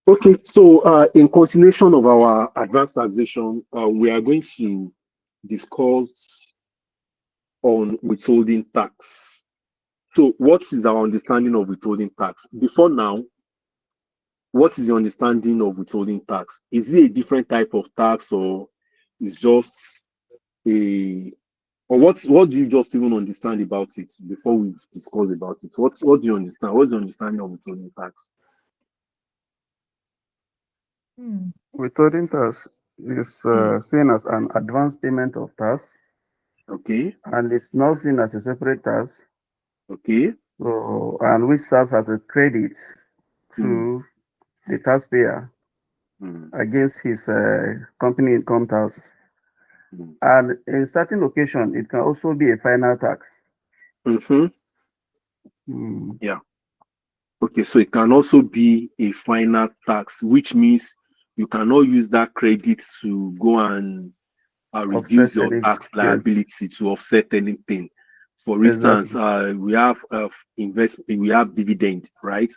Okay, so in continuation of our advanced taxation, we are going to discuss on withholding tax. So, what is our understanding of withholding tax? Before now, what is your understanding of withholding tax? Is it a different type of tax, or is just a, or what do you just even understand about it before we discuss about it? What do you understand? What's your understanding of withholding tax? Withholding tax is Hmm. seen as an advance payment of tax, Okay, and it's not seen as a separate tax, okay. so, and which serves as a credit Hmm. to the taxpayer Hmm. against his company income tax. Hmm. And in certain location, it can also be a final tax. Mm-hmm. Mm, Yeah. Okay, so it can also be a final tax, which means you cannot use that credit to go and reduce offset your any, tax yes, liability to offset anything. For instance, exactly. we have dividend, right?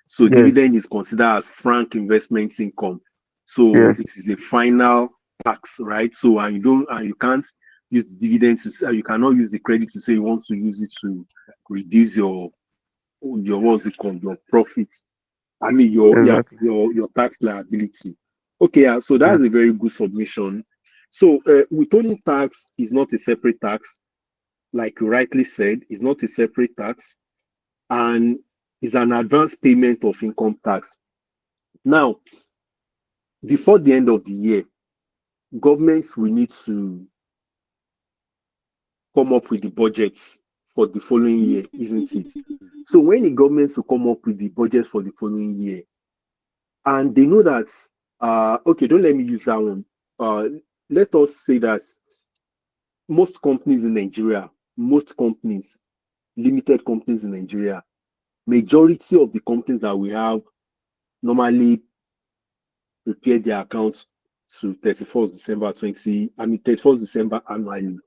So Yes, dividend is considered as frank investment income. So yes, it is a final tax, right? So and you can't use the dividend you cannot use the credit to say you want to use it to reduce your what's it called, your profits. I mean exactly. your tax liability. Okay, so Yeah. that's a very good submission. So withholding tax is not a separate tax, like you rightly said, it's not a separate tax, and is an advance payment of income tax. Now, before the end of the year, governments will need to come up with the budgets for the following year, isn't it? So when the governments will come up with the budget for the following year, and they know that okay, don't let me use that one. Let us say that most companies in Nigeria, most companies, limited companies in Nigeria, majority of the companies that we have normally prepare their accounts to 31st December 20, I mean 31st December annually.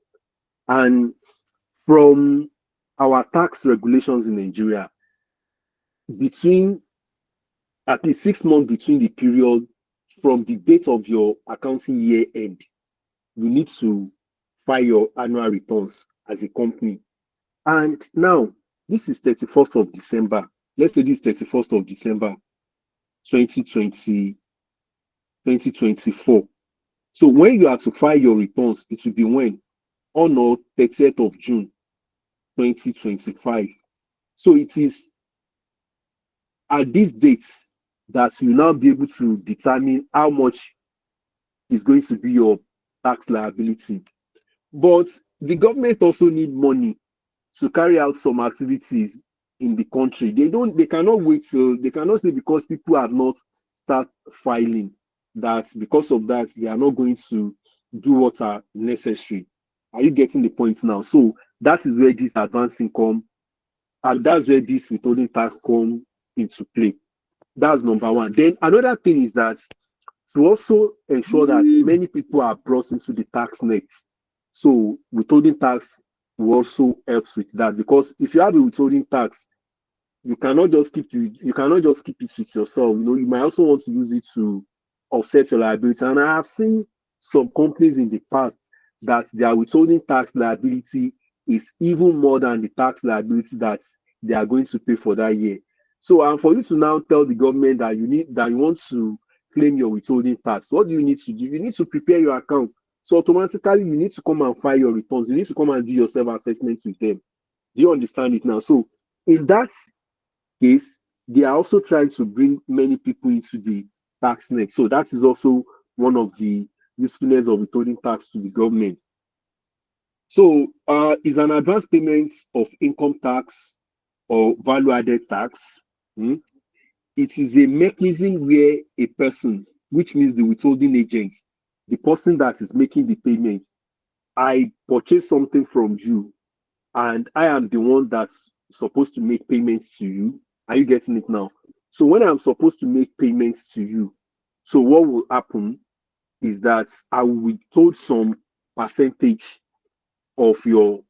And from our tax regulations in Nigeria, between at least 6 months between the period from the date of your accounting year end, you need to file your annual returns as a company. And now, this is 31st of December. Let's say this is 31st of December 2020, 2024. So when you are to file your returns, it will be when? On or 30th of June 2025. So it is at these dates that you now be able to determine how much is going to be your tax liability. But the government also need money to carry out some activities in the country. They cannot wait till they cannot say because people have not start filing that because of that they are not going to do what are necessary. Are you getting the point now? So that is where this advanced income and that's where this withholding tax come into play. That's number one. Then another thing is that to also ensure that many people are brought into the tax net. So withholding tax will also helps with that because if you have a withholding tax, you cannot just keep it with yourself. You know, you might also want to use it to offset your liability. And I have seen some companies in the past that their withholding tax liability is even more than the tax liability that they are going to pay for that year. So, and for you to now tell the government that you want to claim your withholding tax, what do you need to do? You need to prepare your account. So automatically you need to come and file your returns. You need to come and do your self-assessment with them. Do you understand it now? So in that case, they are also trying to bring many people into the tax net. So that is also one of the usefulness of withholding tax to the government. So is an advance payment of income tax or value added tax. Hmm, it is a mechanism where a person, which means the withholding agent, the person that is making the payment, I purchase something from you and I am the one that's supposed to make payments to you. Are you getting it now? So when I'm supposed to make payments to you, so what will happen is that I will withhold some percentage of your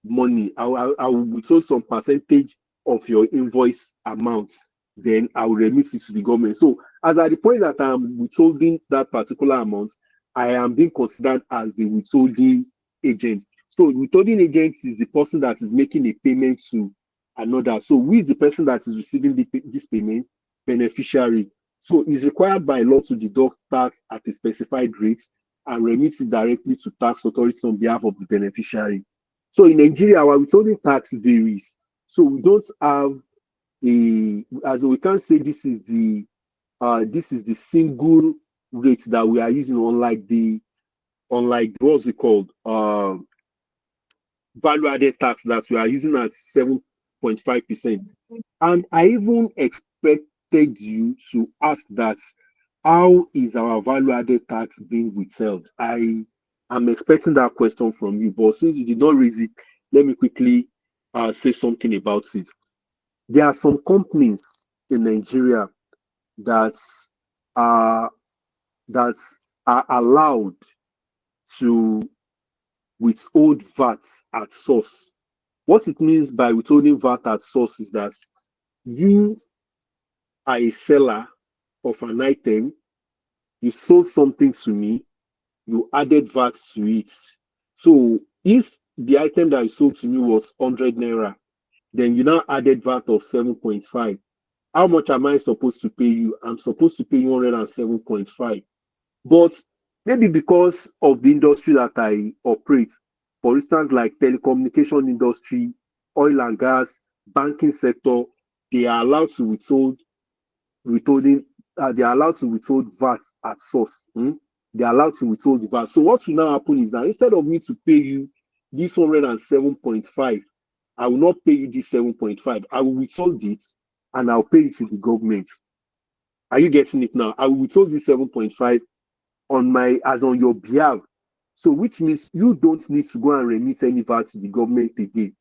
money. I will withhold some percentage of your invoice amount. then I will remit it to the government. So as at the point that I'm withholding that particular amount, I am being considered as a withholding agent. So withholding agent is the person that is making a payment to another. So who is the person that is receiving this payment? Beneficiary. So it's required by law to deduct tax at a specified rate and remit it directly to tax authorities on behalf of the beneficiary. So in Nigeria, our withholding tax varies. So we don't have as we can say this is the single rate that we are using, unlike what's it called, value added tax that we are using at 7.5%. And I even expected you to ask that, how is our value added tax being withheld? I am expecting that question from you, but since you did not raise it, let me quickly say something about it. There are some companies in Nigeria that are that are allowed to withhold VAT at source. What it means by withholding VAT at source is that you are a seller of an item, you sold something to me, you added VAT to it. So if the item that you sold to me was 100 naira, then you now added VAT of 7.5. How much am I supposed to pay you? I'm supposed to pay you 107.5. But maybe because of the industry that I operate, for instance, like telecommunication industry, oil and gas, banking sector, they are allowed to withholding, they are allowed to withhold VAT at source. They are allowed to withhold the VAT. So what will now happen is that instead of me to pay you this 107.5, I will not pay you this 7.5. I will withhold it and I'll pay it to the government. Are you getting it now? I will withhold this 7.5 on your behalf. So which means you don't need to go and remit any VAT to the government again.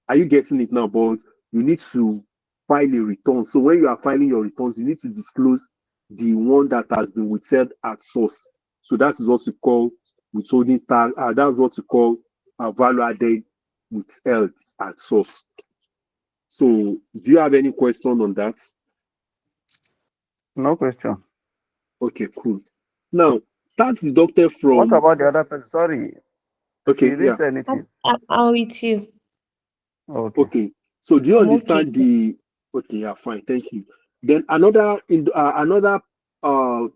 Are you getting it now? But you need to file a return. So when you are filing your returns, you need to disclose the one that has been withheld at source. So that is what we call withholding tax. That's what we call value added withheld at source. So do you have any question on that? No question. Okay, cool. Now, tax deducted What from, about the other person? Sorry, she okay, didn't yeah, say anything. I'm with you. Okay. okay. So do you I'm okay. understand the, okay, yeah, fine, thank you. Then another uh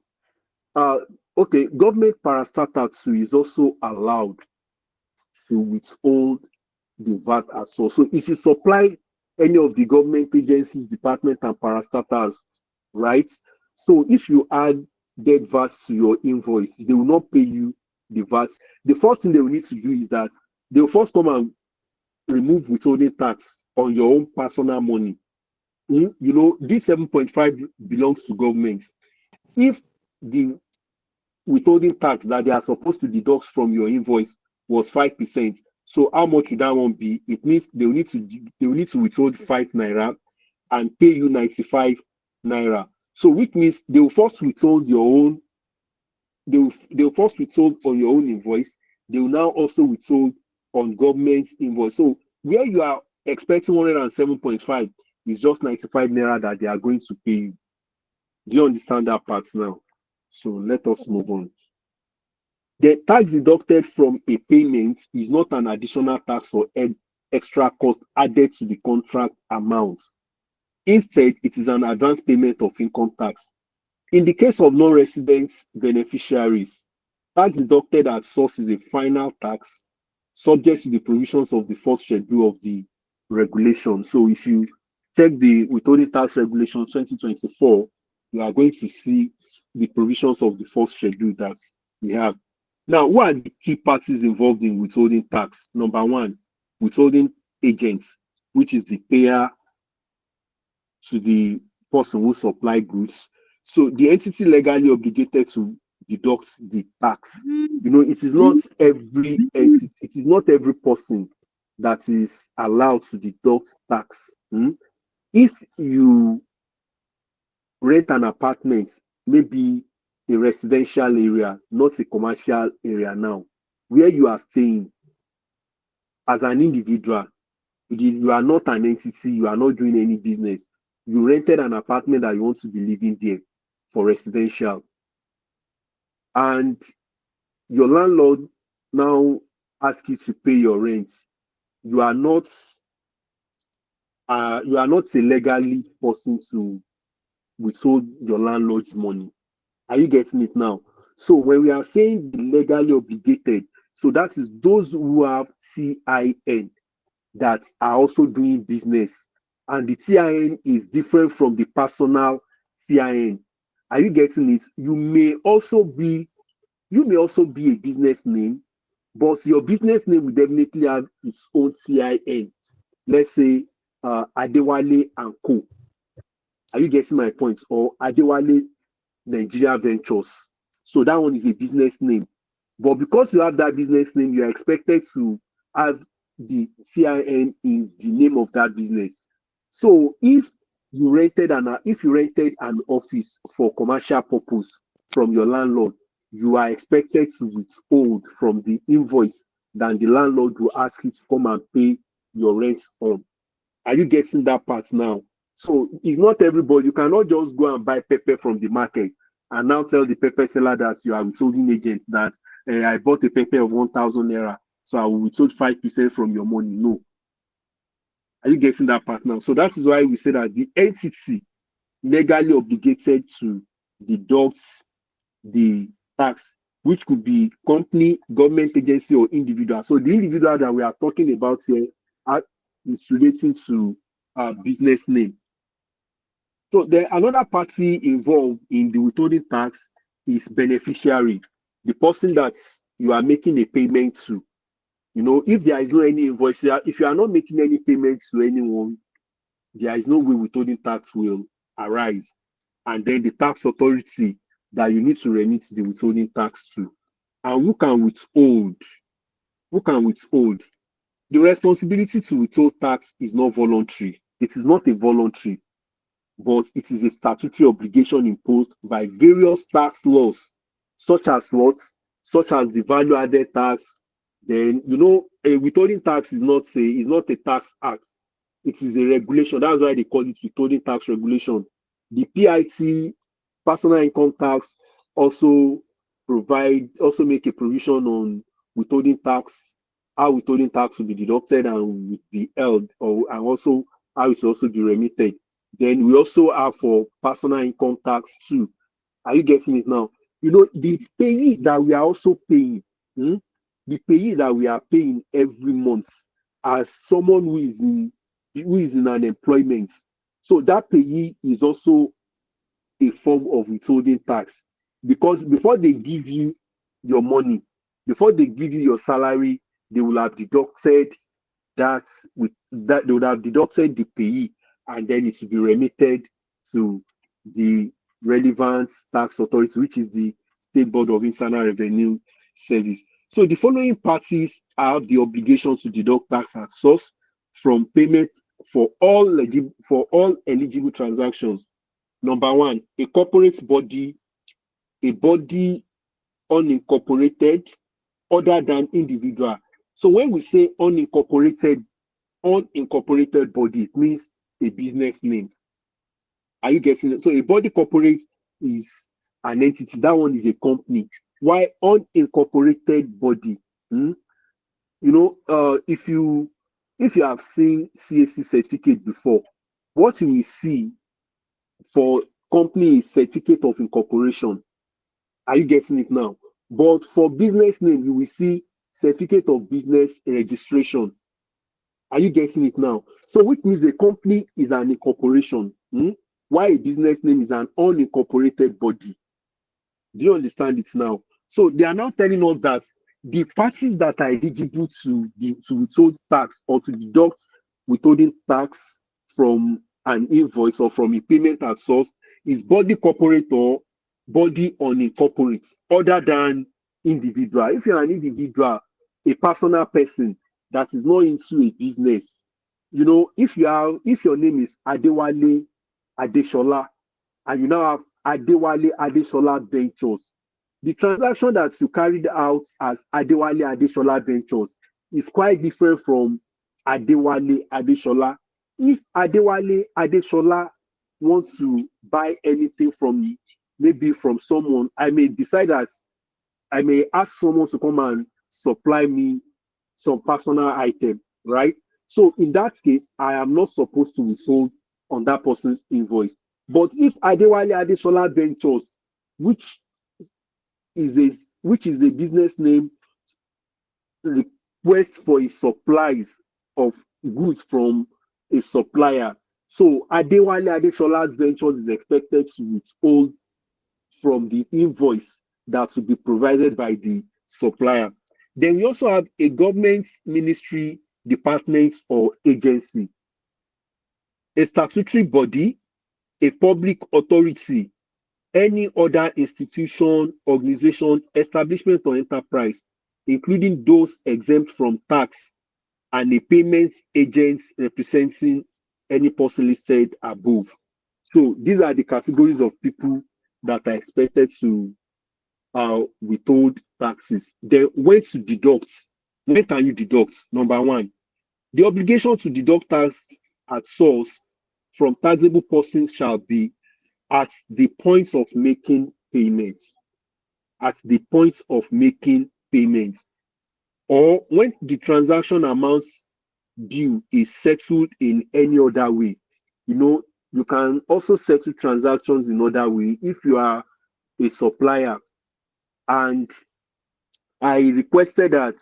uh okay, government parastatal too is also allowed to withhold the VAT as well. So if you supply any of the government agencies, department and parastatals, right? So if you add dead VAT to your invoice, they will not pay you the VAT. The first thing they will need to do is that they will first come and remove withholding tax on your own personal money. You know, this 7.5 belongs to government. If the withholding tax that they are supposed to deduct from your invoice was 5%, so how much would that one be? It means they will need to withhold 5 naira and pay you 95 naira. So which means they will first withhold your own, they will first withhold on your own invoice. They will now also withhold on government invoice. So where you are expecting 107.5 is just 95 naira that they are going to pay you. Do you understand that part now? So let us move on. The tax deducted from a payment is not an additional tax or extra cost added to the contract amount. Instead, it is an advance payment of income tax. In the case of non-resident beneficiaries, tax deducted at source is a final tax subject to the provisions of the first schedule of the regulation. So if you check the withholding tax regulation 2024, you are going to see the provisions of the first schedule that we have. Now, who are the key parties involved in withholding tax? Number one, withholding agents, which is the payer to the person who supply goods. So the entity legally obligated to deduct the tax. You know, it is not every entity, it is not every person that is allowed to deduct tax. If you rent an apartment, maybe a residential area, not a commercial area now, where you are staying as an individual, you are not an entity, you are not doing any business. You rented an apartment that you want to be living there for residential, and your landlord now asks you to pay your rent. You are not a legally person to withhold your landlord's money. Are you getting it now? So when we are saying the legally obligated, so that is those who have TIN that are also doing business. And the TIN is different from the personal TIN. Are you getting it? You may also be a business name, but your business name will definitely have its own TIN. Let's say Adewale and Co. Are you getting my point? Or Adewale Nigeria Ventures. So that one is a business name. But because you have that business name, you are expected to have the CIN in the name of that business. So if you rented an office for commercial purpose from your landlord, you are expected to withhold from the invoice that the landlord will ask you to come and pay your rent on. Are you getting that part now? So it's not everybody. You cannot just go and buy pepper from the market and now tell the pepper seller that you are withholding agents that I bought a pepper of 1,000 naira, so I will withhold 5% from your money. No. Are you getting that part now? So that is why we say that the entity legally obligated to deduct the tax, which could be company, government agency, or individual. So the individual that we are talking about here is relating to business name. So another party involved in the withholding tax is beneficiary, the person that you are making a payment to. If there is no any invoice, if you are not making any payments to anyone, there is no way withholding tax will arise. And then the tax authority that you need to remit the withholding tax to. And who can withhold? Who can withhold? The responsibility to withhold tax is not voluntary. It is not a voluntary, but it is a statutory obligation imposed by various tax laws, such as what? Such as the value added tax. Then a withholding tax is not a tax act. It is a regulation. That's why they call it withholding tax regulation. The PIT, personal income tax, also make a provision on withholding tax, how withholding tax will be deducted and will be held, and also how it will also be remitted. Then we also have for personal income tax too. Are you getting it now? The payee that we are also paying, the payee that we are paying every month as someone who is in an employment. So that payee is also a form of withholding tax, because before they give you your money, before they give you your salary, they will have deducted they would have deducted the payee, and then it will be remitted to the relevant tax authority, which is the State Board of Internal Revenue Service. So the following parties have the obligation to deduct tax at source from payment for all eligible transactions. Number one, a corporate body, a body unincorporated other than individual. So when we say unincorporated body, it means a business name. Are you getting it? So a body corporate is an entity. That one is a company. Why unincorporated body? If you have seen CAC certificate before, what you will see for company is certificate of incorporation. Are you getting it now? But for business name, you will see certificate of business registration. Are you getting it now? So which means the company is an incorporation, while a business name is an unincorporated body. Do you understand it now? So they are now telling us that the parties that are eligible to withhold tax or to deduct withholding tax from an invoice or from a payment at source is body corporate or body unincorporate, other than individual. If you're an individual, a personal person that is not into a business, if your name is Adewale Adeshola, and you now have Adewale Adeshola Ventures, the transaction that you carried out as Adewale Adeshola Ventures is quite different from Adewale Adeshola. If Adewale Adeshola want to buy anything from maybe from someone, I may decide that I may ask someone to come and supply me some personal item, right? So in that case, I am not supposed to withhold on that person's invoice. But if Adewale Adesola Ventures, which is a which is a business name, request for a supplies of goods from a supplier, so Adewale Adesola's Ventures is expected to withhold from the invoice that will be provided by the supplier. Then we also have a government ministry, department, or agency, a statutory body, a public authority, any other institution, organization, establishment, or enterprise, including those exempt from tax, and a payment agent representing any person listed above. So these are the categories of people that are expected to withhold taxes. Then when to deduct? When can you deduct? Number one, the obligation to deduct tax at source from taxable persons shall be at the point of making payments. At the point of making payments, or when the transaction amount due is settled in any other way. You know, you can also settle transactions in other way if you are a supplier and I requested that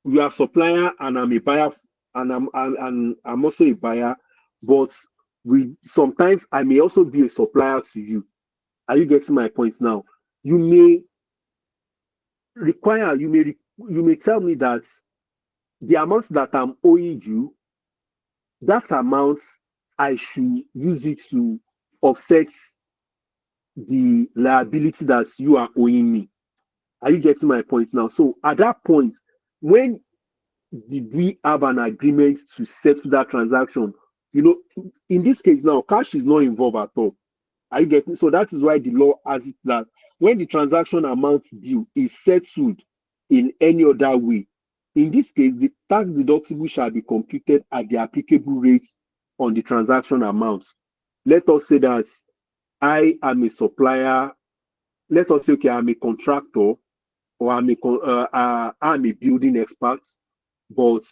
you are supplier and I'm a buyer and I'm also a buyer, but we sometimes I may also be a supplier to you. Are you getting my point now? You may require, you may tell me that the amount that I'm owing you, that amount I should use it to offset the liability that you are owing me. Are you getting my point now? So at that point, when did we have an agreement to settle that transaction? You know, in this case now, cash is not involved at all. Are you getting? So that is why the law has it that when the transaction amount due is settled in any other way, in this case, the tax deductible shall be computed at the applicable rates on the transaction amount. Let us say that I am a supplier. Let us say, okay, I'm a contractor or I'm a building expert, but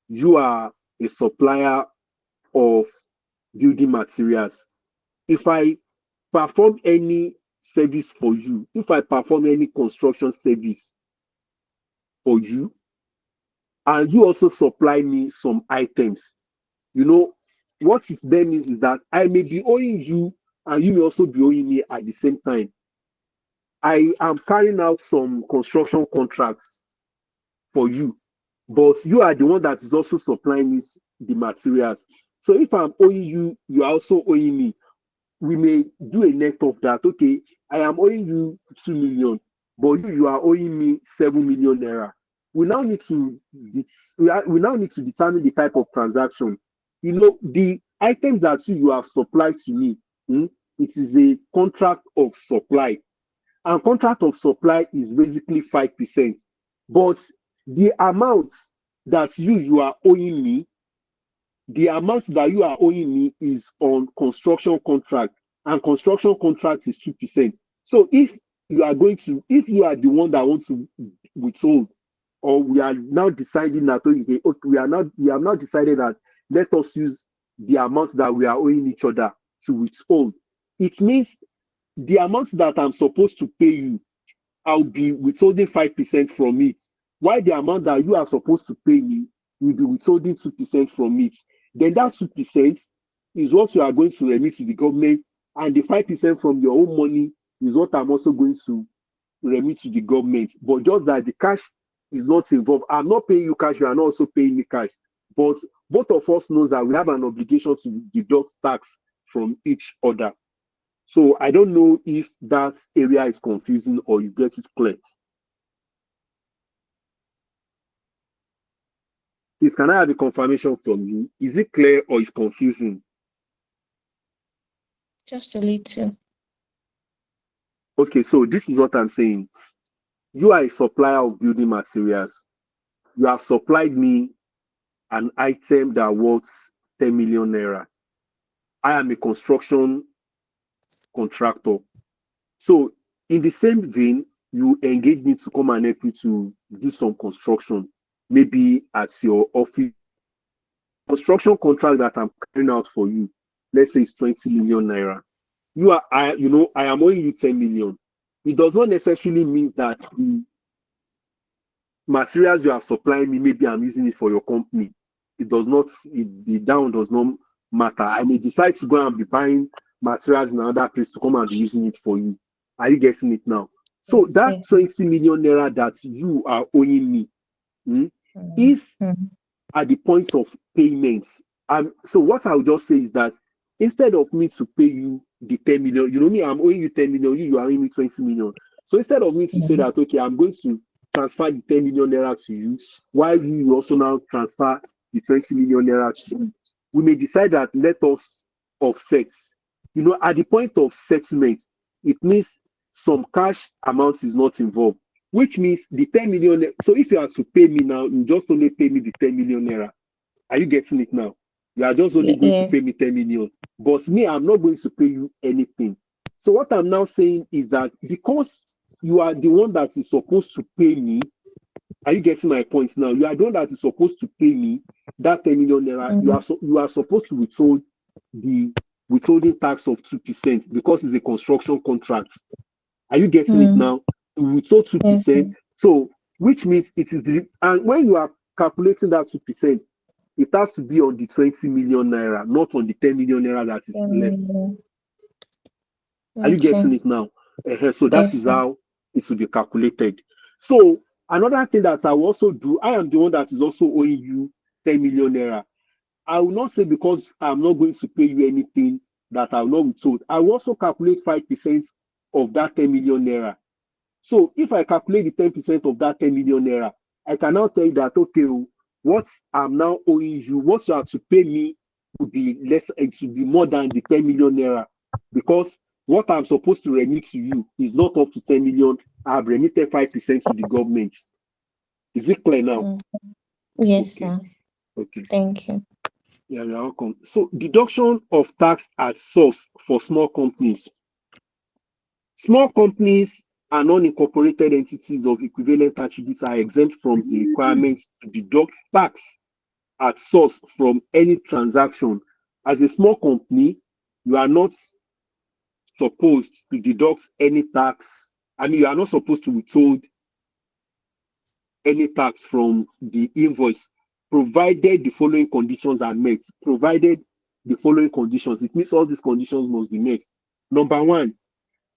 you are a supplier of building materials. If I perform any service for you, if I perform any construction service for you, and you also supply me some items, you know, what it then means is that I may be owing you and you may also be owing me at the same time. I am carrying out some construction contracts for you, but you are the one that is also supplying me the materials. So if I'm owing you, you are also owing me. We may do a net of that. Okay, I am owing you 2 million, but you are owing me 7 million naira. We now need to we now need to determine the type of transaction. You know, the items that you have supplied to me, it is a contract of supply, and contract of supply is basically 5%. But the amount that you are owing me, the amount that you are owing me is on construction contract, and construction contract is 2%. So if you are the one that wants to withhold, or we are now deciding that okay, we have now decided that let us use the amount that we are owing each other to withhold. It means the amount that I'm supposed to pay you, I'll be withholding 5% from it. Why the amount that you are supposed to pay me, you'll be withholding 2% from it. Then that 2% is what you are going to remit to the government, and the 5% from your own money is what I'm also going to remit to the government. But just that the cash is not involved. I'm not paying you cash, you are not also paying me cash. But both of us knows that we have an obligation to deduct tax from each other. So I don't know if that area is confusing or you get it clear. Please, can I have a confirmation from you? Is it clear or is confusing? Just a little. Okay, so this is what I'm saying. You are a supplier of building materials. You have supplied me an item that worth 10 million naira. I am a construction contractor. So in the same vein, you engage me to come and help you to do some construction, maybe at your office. Construction contract that I'm carrying out for you, let's say it's 20 million naira. I am owing you 10 million. It does not necessarily mean that the materials you are supplying me, maybe I'm using it for your company. It does not, the down does not matter. I may decide to go and be buying materials in another place to come and be using it for you. Are you getting it now? So Yes, that yes. 20 million naira that you are owing me, Mm, if mm, at the point of payments, so what I'll just say is that instead of me to pay you the 10 million, you know me, I'm owing you 10 million, you are owing me 20 million. So instead of me to say mm, that, okay, I'm going to transfer the 10 million naira to you, while you also now transfer the 20 million naira to you, we may decide that let us offset. At the point of settlement, it means some cash amount is not involved, which means the 10 million. So if you are to pay me now, you just only pay me the 10 million naira. Are you getting it now? You are just only going to pay yes. me 10 million. But me, I'm not going to pay you anything. So what I'm now saying is that because you are the one that is supposed to pay me, are you getting my point now? You are the one that is supposed to pay me that 10 million naira. Mm, You are supposed to withhold the withholding tax of 2% because it's a construction contract. Are you getting it mm, now? You withhold yes. 2%. So which means it is and when you are calculating that 2%, it has to be on the 20 million naira, not on the 10 million naira that is left. Mm, Are you okay. getting it now? So that Yes, is sir. how it will be calculated. So another thing that I will also do, I am the one that is also owing you 10 million naira. I will not say because I'm not going to pay you anything that I will not withhold. I will also calculate 5% of that 10 million naira. So if I calculate the 10% of that 10 million naira, I can now tell you that, okay, what I'm now owing you, what you have to pay me would be less, it should be more than the 10 million naira because what I'm supposed to remit to you is not up to 10 million. I've remitted 5% to the government. Is it clear now? Mm, yes, Okay, sir. okay. Thank you. Yeah, you're welcome. So deduction of tax at source for small companies. Small companies and unincorporated entities of equivalent attributes are exempt from the requirement to deduct tax at source from any transaction. As a small company, you are not supposed to deduct any tax. I mean, you are not supposed to withhold any tax from the invoice, provided the following conditions are met. Provided the following conditions, it means all these conditions must be met. Number one,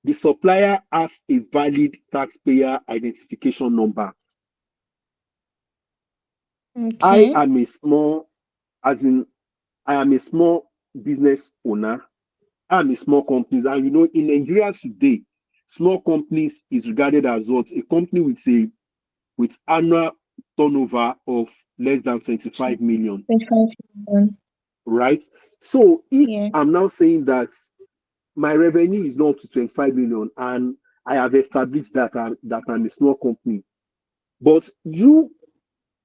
the supplier has a valid taxpayer identification number. I Okay. am a small, as in, I am a small business owner. I am a small company. And in Nigeria today, small companies is regarded as what? A company with annual turnover of less than 25 million, 25. right? So if Yeah. I'm now saying that my revenue is not up to 25 million and I have established that I'm a small company, but you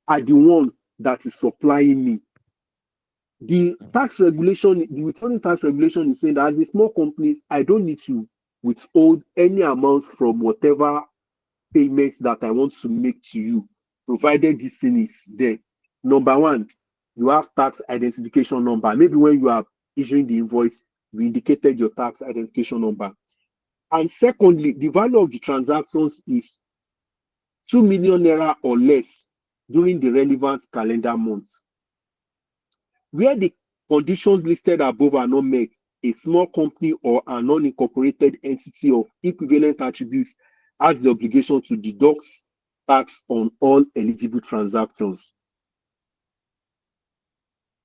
are the one that is supplying me. The tax regulation, the withholding tax regulation is saying that as a small companies, I don't need to withhold any amount from whatever payments that I want to make to you, provided this thing is there. Number one, you have tax identification number. Maybe when you are issuing the invoice, you indicated your tax identification number. And secondly, the value of the transactions is 2 million naira or less during the relevant calendar month. Where the conditions listed above are not met, a small company or an unincorporated entity of equivalent attributes has the obligation to deduct tax on all eligible transactions.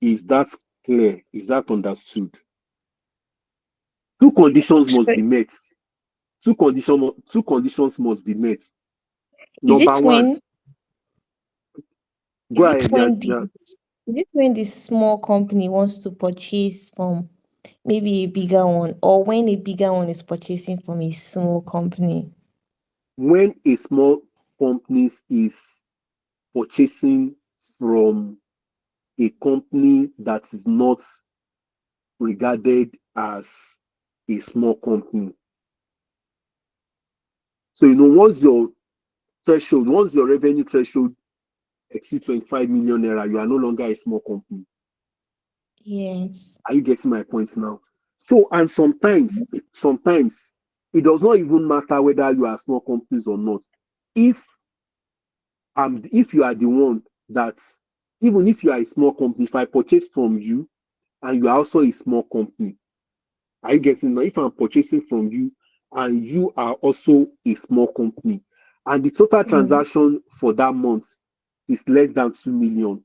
Is that clear? Is that understood? Two conditions So must be met. Two conditions must be met. is it Number one, when go is it ahead. Yeah, when the yeah. is it when the small company wants to purchase from maybe a bigger one, or when a bigger one is purchasing from a small company? When a small company is purchasing from a company that is not regarded as a small company. So, once your revenue threshold exceeds 25 million naira, you are no longer a small company. Yes. Are you getting my point now? So, and sometimes it does not even matter whether you are small companies or not. If if you are the one that's, even if you are a small company, if I purchase from you and you are also a small company, are you getting now? If I'm purchasing from you and you are also a small company, and the total Mm. transaction for that month is less than 2 million,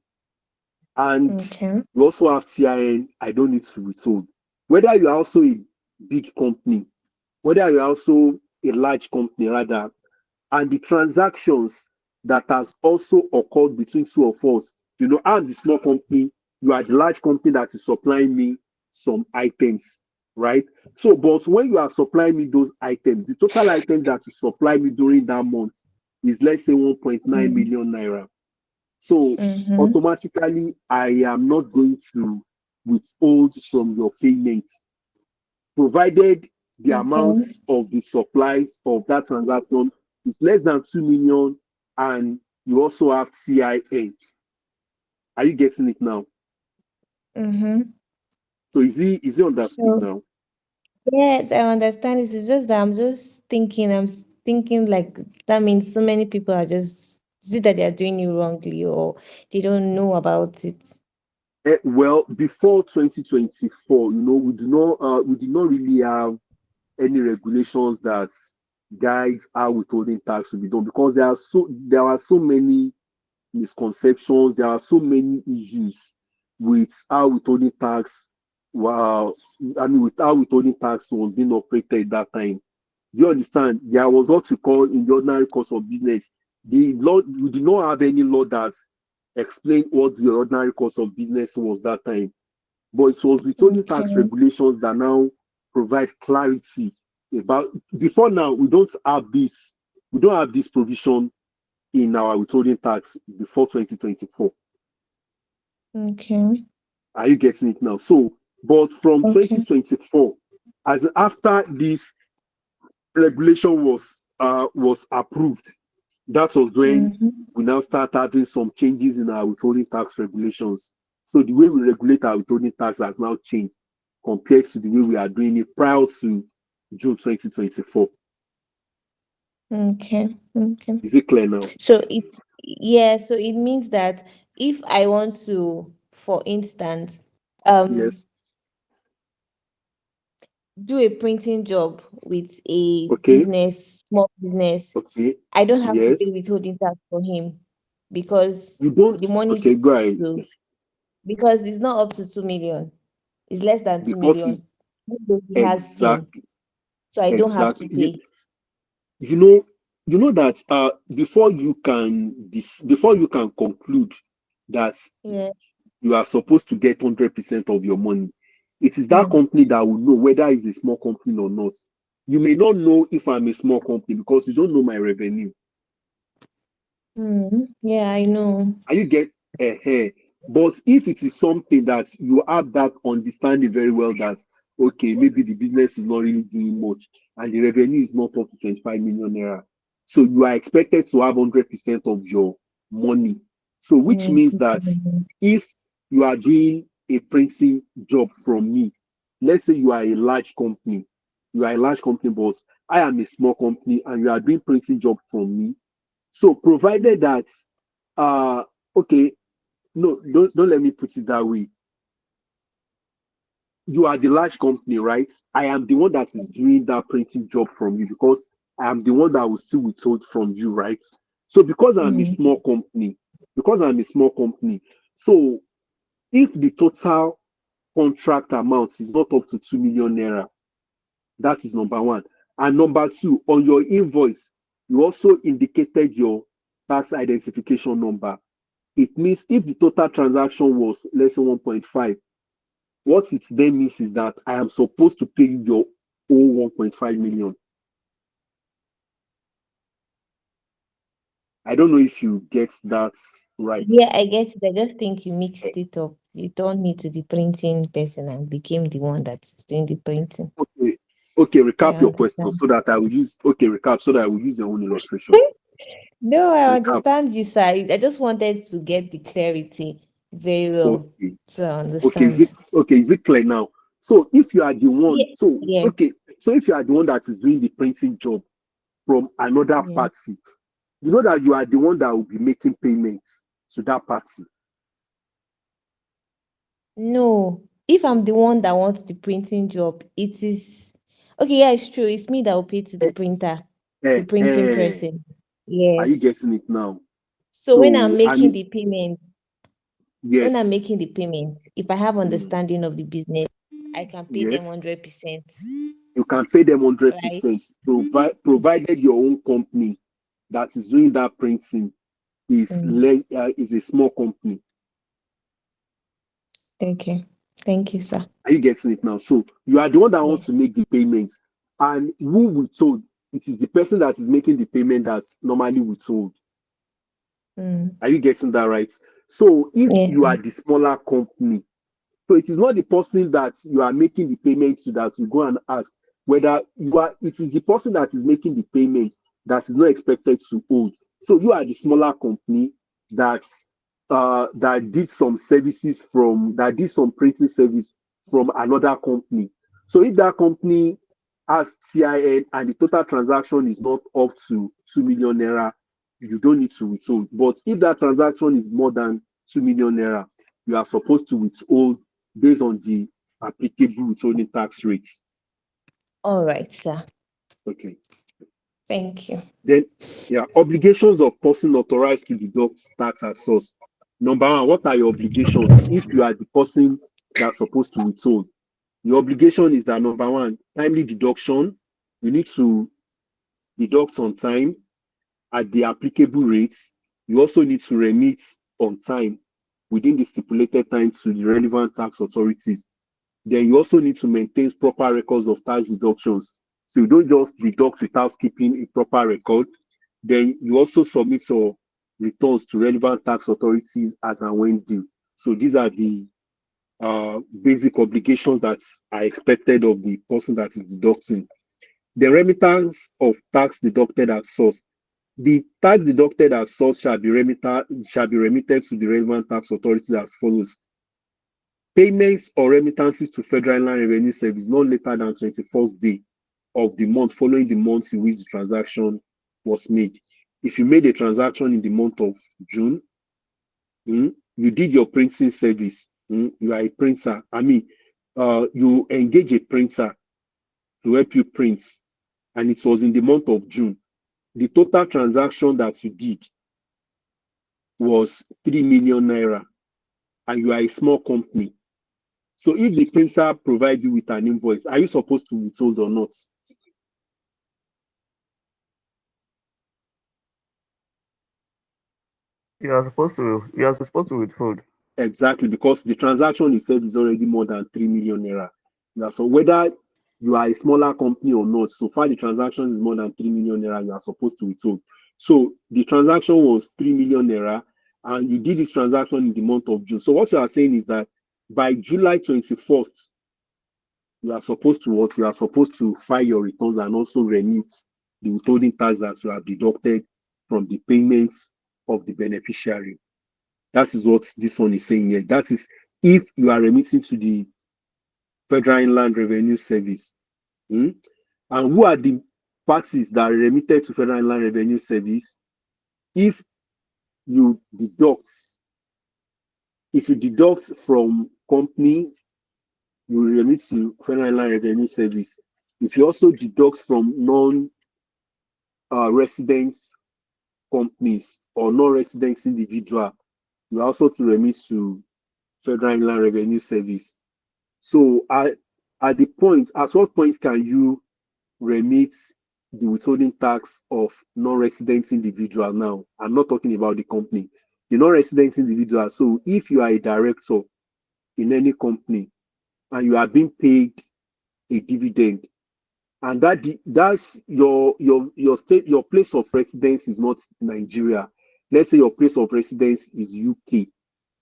and Okay. you also have TIN, I don't need to withhold. Whether you are also a big company, whether you are also a large company, rather, and the transactions that has also occurred between two of us, I'm the small company, you are the large company that is supplying me some items, right? So, but when you are supplying me those items, the total item that you supply me during that month is, let's say, 1.9 Mm. million naira. So Mm-hmm. automatically, I am not going to withhold from your payments, provided the amount Okay. of the supplies of that transaction is less than 2 million and you also have CIN. Are you getting it now? Mm-hmm. So is it understood So now? yes, I understand. It's just that I'm just thinking. Thinking like that means so many people are just is it that they are doing it wrongly or they don't know about it. Well, before 2024, we did not really have any regulations that guides how withholding tax will be done, because there are so many misconceptions. There are so many issues with how withholding tax, wow, with how withholding tax was being operated at that time. Do you understand? There was what we call in the ordinary course of business. The law, we did not have any law that explained what the ordinary course of business was that time. But it was withholding Okay. tax regulations that now provide clarity about. Before now, we don't have this provision in our withholding tax before 2024. Okay. Are you getting it now? So, but from Okay. 2024, as after this regulation was approved, that was when Mm-hmm. we now start having some changes in our withholding tax regulations. So the way we regulate our withholding tax has now changed compared to the way we are doing it prior to June 2024. Okay. Okay. Is it clear now? So so it means that if I want to, for instance, um Yes. do a printing job with a Okay. small business, Okay. I don't have to pay Yes. withholding tax for him because You don't. the money is Okay. Go ahead. to because it's not up to 2 million. It's less than two Because it's million. Even though he has 10. exactly, So I don't have to exactly. pay. You know you know that before you can conclude that Yeah. you are supposed to get 100% of your money, it is that Mm. company that will know whether it's a small company or not. You may not know if I'm a small company because you don't know my revenue. Mm. Yeah, I know. And you get a hair. But if it is something that you have that understanding very well, that okay, maybe the business is not really doing much and the revenue is not up to 25 million naira. So you are expected to have 100% of your money. So which Mm. means that if you are doing a printing job from me, let's say you are a large company, but I am a small company and you are doing printing job from me. So provided that uh okay, no, don't let me put it that way. You are the large company, right? I am the one that is doing that printing job from you, because I am the one that will still withhold from you, right? So Mm. because I'm a small company, so if the total contract amount is not up to 2 million naira, that is number one. And number two, on your invoice, you also indicated your tax identification number. It means if the total transaction was less than 1.5, what it then means is that I am supposed to pay you your whole 1.5 million. I don't know if you get that right. Yeah, I get it. I just think you mixed it up. You turned me to the printing person and became the one that's doing the printing. Okay. Okay, I recap your question understand. so that I will use recap so that I will use your own illustration. No, I Recap. understand you, sir. I just wanted to get the clarity very well Okay. to Okay, understand. is it clear now? So if you are the one, Yeah, yeah, so if you are the one that is doing the printing job from another yeah. party, you know that you are the one that will be making payments to that party. No, if I'm the one that wants the printing job, it is okay. Yeah, it's true. It's me that will pay to the Eh, printer, the eh, printing eh. person. Are you Yes. getting it now? So when I'm So I making mean, the payment, yes, if I have mm, understanding of the business, I can pay them yes, 100%, you can pay them right? 100%, provided your own company that is doing that printing Mm. is a small company. Okay. Thank you, sir. Are you getting it now? So you are the one that wants Yes. to make the payments, and who we told it is the person that is making the payment that's normally withhold. Mm. Are you getting that right? So if Yeah. you are the smaller company, so it is not the person that you are making the payment to that you go and ask whether you are. It is the person that is making the payment that is not expected to hold. So you are the smaller company that that did some printing service from another company. So if that company has TIN and the total transaction is not up to 2 million naira, you don't need to withhold. But if that transaction is more than 2 million naira, you are supposed to withhold based on the applicable withholding tax rates. All right, sir. Okay. Thank you. Then, yeah, obligations of person authorized to deduct tax at source. Number one, what are your obligations if you are the person that's supposed to withhold? The obligation is that number one, timely deduction. You need to deduct on time at the applicable rates. You also need to remit on time within the stipulated time to the relevant tax authorities. Then you also need to maintain proper records of tax deductions. So you don't just deduct without keeping a proper record. Then you also submit your returns to relevant tax authorities as and when due. So these are the basic obligations that are expected of the person that is deducting. The remittance of tax deducted at source. The tax deducted at source shall be remitted to the relevant tax authorities as follows. Payments or remittances to Federal Inland Revenue Service not later than 21st day of the month following the month in which the transaction was made. If you made a transaction in the month of June, you did your printing service, you are a printer. You engage a printer to help you print, and it was in the month of June. The total transaction that you did was 3 million naira, and you are a small company. So if the printer provides you with an invoice, are you supposed to withhold or not? You are supposed to withhold. Exactly, because the transaction itself is already more than 3 million naira. Yeah, so whether you are a smaller company or not, so far the transaction is more than 3 million naira, you are supposed to withhold. So the transaction was 3 million naira, and you did this transaction in the month of June. So what you are saying is that by July 21st, you are supposed to what? You are supposed to file your returns and also remit the withholding tax that you have deducted from the payments of the beneficiary. That is what this one is saying here. That is if you are remitting to the Federal Inland Revenue Service. Hmm? And who are the parties that are remitted to Federal Inland Revenue Service? If you deduct, if you deduct from company, you remit to Federal Inland Revenue Service. If you also deduct from non-resident companies or non-resident individual, you also to remit to Federal Inland Revenue Service. So at what point can you remit the withholding tax of non-resident individual now? I'm not talking about the company. The non-resident individual. So if you are a director in any company and you are being paid a dividend, and that's your state, your place of residence is not Nigeria, let's say your place of residence is UK.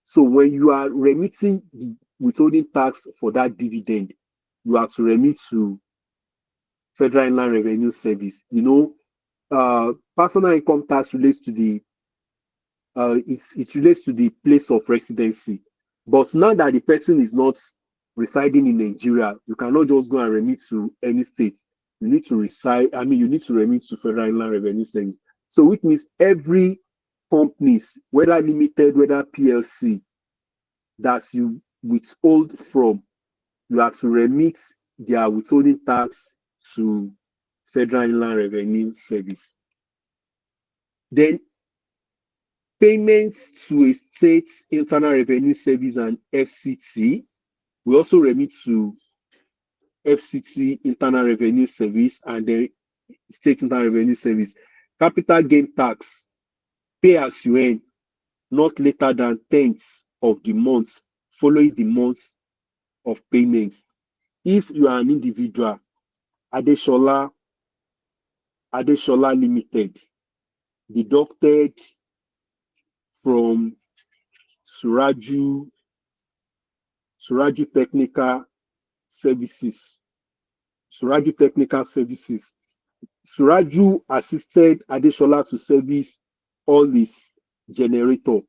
So when you are remitting the withholding tax for that dividend, you have to remit to Federal Inland Revenue Service. Personal income tax relates to the it relates to the place of residency. But now that the person is not residing in Nigeria, you cannot just go and remit to any state. You need to reside. I mean, you need to remit to Federal Inland Revenue Service. So which means every companies, whether limited, whether PLC, that you withhold from, you have to remit their withholding tax to Federal Inland Revenue Service. Then payments to a state internal revenue service and FCT, we also remit to FCT internal revenue service and the state internal revenue service. Capital gain tax, pay as you earn, not later than 10th of the month following the month of payment. If you are an individual, Adeshola Limited, deducted from Suraju Technical Services. Suraju Technical Services. Suraju assisted Adeshola to service all his generator.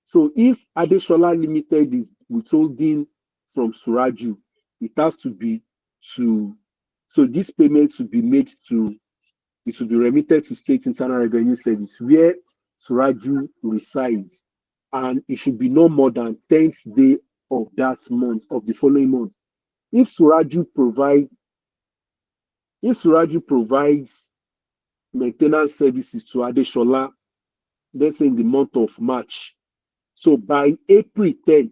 So if Adeshola Limited is withholding from Suraju, it has to be so this payment to be made to, it will be remitted to State Internal Revenue Service where Suraju resides, and it should be no more than 10th day of that month, of the following month. If Suraju provides maintenance services to Adeshola, let's say in the month of March, so by April 10,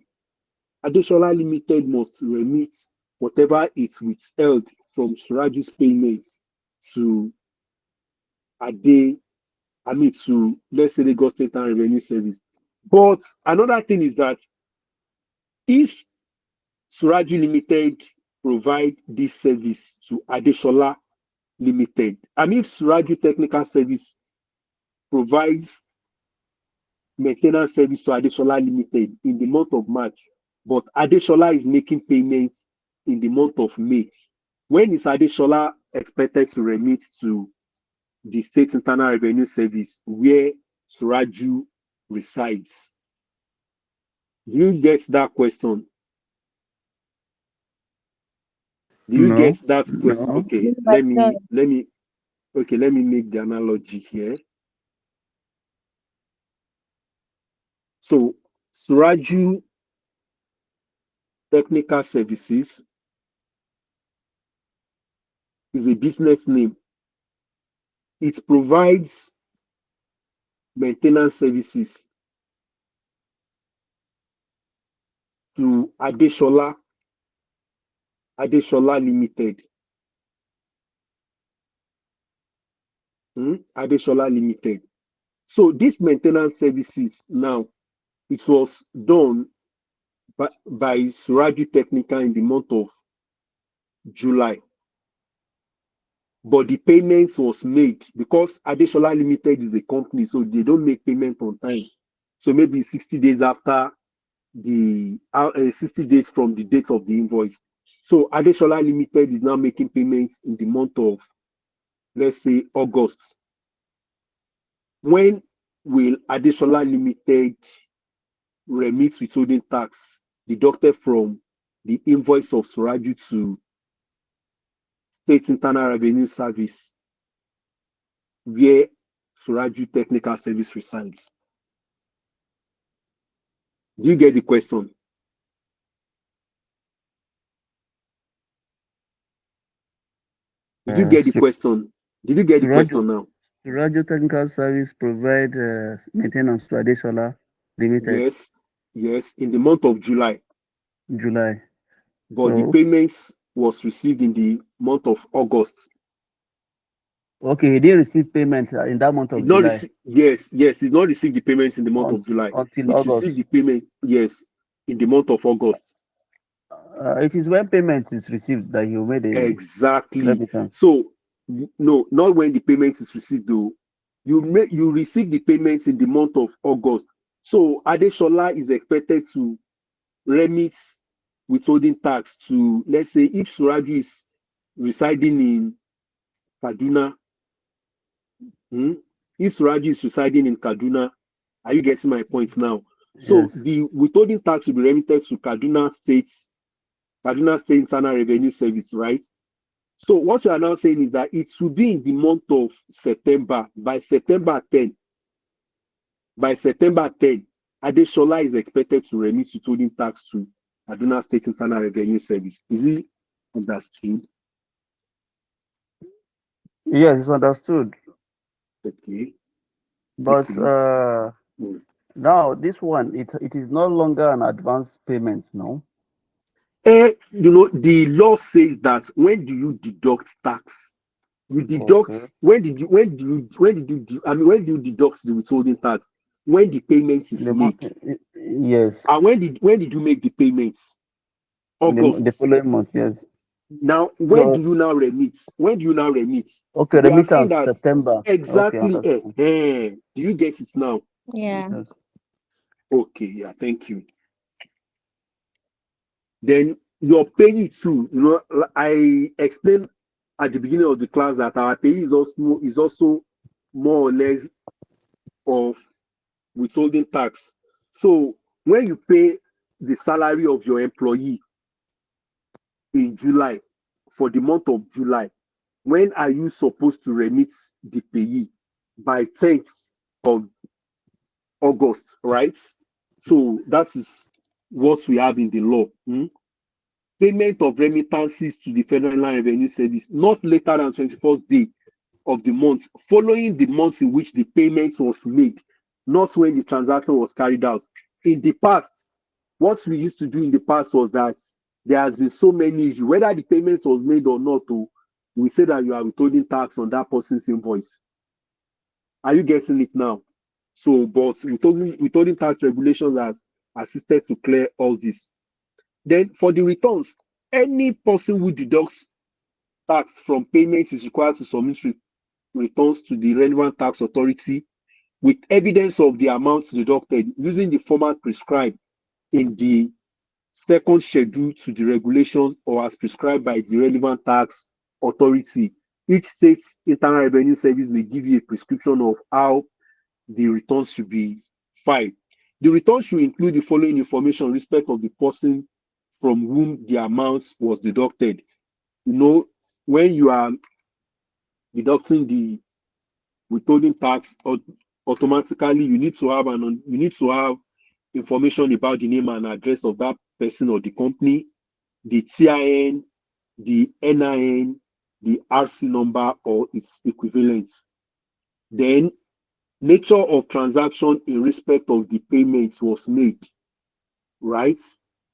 Adeshola Limited must remit whatever it's withheld from Suraju's payments to to, let's say, Lagos State and Revenue Service. But another thing is that if Suraju Limited provide this service to Adeshola Limited, if Suraju Technical Service provides maintenance service to Adeshola Limited in the month of March, but Adeshola is making payments in the month of May, when is Adeshola expected to remit to the State Internal Revenue Service where Suraju resides? Do you get that question? Do you No, get that question? no. Okay, I don't. let me make the analogy here. So Suraju Technical Services is a business name. It provides maintenance services to Adeshola Limited. Adeshola Limited. So these maintenance services now, it was done by Suraju Technical in the month of July. But the payment was made because Adeshola Limited is a company, so they don't make payment on time. So maybe 60 days after 60 days from the date of the invoice. So Adeshola Limited is now making payments in the month of, let's say, August. When will Adeshola Limited remit withholding tax deducted from the invoice of Suraju to State Internal Revenue Service where Suraju Technical Service resides? Do you get the question? Did you get the question? Did you get the Suraju question now? Suraju Technical Service provide maintenance to Adeshola Limited, Yes, yes, in the month of July, July. but the Oh, payments was received in the month of August. okay. He didn't receive payment in that month Did of not July receive, yes, did not receive the payments in the month of July. until It received August. the payment, yes, in the month of August. It is when payment is received that you made a Exactly. remittance. So no, not when the payment is received though. you receive the payments in the month of August. So Adeshola is expected to remit withholding tax to, let's say, if Suraju is residing in Kaduna, if Suraju is residing in Kaduna, are you getting my point now? So Yes. the withholding tax will be remitted to Kaduna State Internal Revenue Service, right? So what you are now saying is that it will be in the month of September. By September 10, Adeshola is expected to remit withholding tax to Kaduna State Internal Revenue Service. Is it understood? Yes, it's understood. Okay. But Okay. now this one, it is no longer an advance payment, no? The law says that when do you deduct tax? You deduct Okay. when did you when do you deduct the withholding tax? When the payment is The month, made. yes. And when did you make the payments? The August. following month, yes. Now, when So, do you now remit? When do you now remit? okay, We are saying remittance that September. Okay, exactly. understand. Do you get it now? Yeah. Yes. Okay, yeah, thank you. Then your payee too. I explained at the beginning of the class that our payee is also more or less of withholding tax. So when you pay the salary of your employee in July, for the month of July, when are you supposed to remit the payee? By 10th of August, right? So that is what we have in the law. Payment of remittances to the Federal Inland Revenue Service not later than 21st day of the month following the month in which the payment was made, not when the transaction was carried out. In the past, what we used to do in the past was that there has been so many issues, whether the payment was made or not, we say that you are withholding tax on that person's invoice. Are you getting it now? So, but withholding tax regulations has assisted to clear all this. Then for the returns, any person who deducts tax from payments is required to submit returns to the relevant tax authority with evidence of the amounts deducted using the format prescribed in the second schedule to the regulations or as prescribed by the relevant tax authority. Each state's internal revenue service will give you a prescription of how the returns should be filed. The return should include the following information in respect of the person from whom the amount was deducted. When you are deducting the withholding tax, automatically you need to have information about the name and address of that person or the company, the TIN, the NIN, the RC number or its equivalent. Then nature of transaction in respect of the payment was made, right?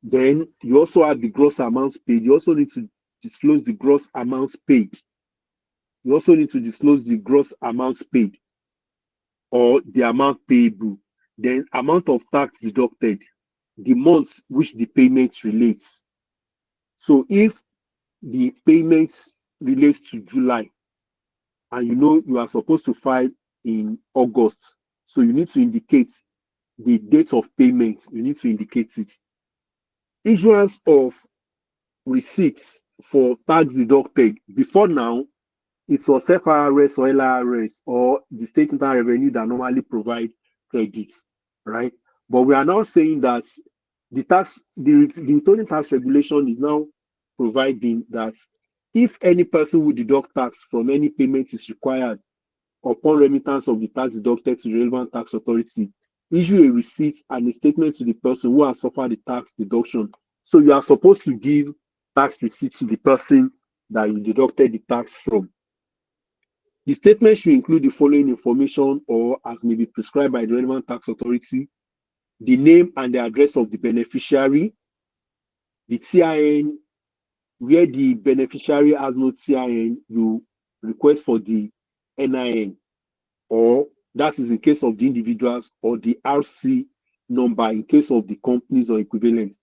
Then you also have the gross amounts paid. You also need to disclose the gross amounts paid. You also need to disclose the gross amounts paid or the amount payable. Then amount of tax deducted, the month which the payment relates. So if the payments relates to July and you are supposed to file in August, so you need to indicate the date of payment. You need to indicate it. Issuance of receipts for tax deducted. Before now, it was FRS or LRS or the state internal revenue that normally provide credits, right? But we are now saying that the withholding tax regulation is now providing that if any person who deduct tax from any payment is required upon remittance of the tax deducted to the relevant tax authority, issue a receipt and a statement to the person who has suffered the tax deduction. So you are supposed to give tax receipt to the person that you deducted the tax from. The statement should include the following information or as may be prescribed by the relevant tax authority: the name and the address of the beneficiary, the TIN. Where the beneficiary has no TIN, you request for the NIN, or that is in case of the individuals, or the RC number in case of the companies or equivalents.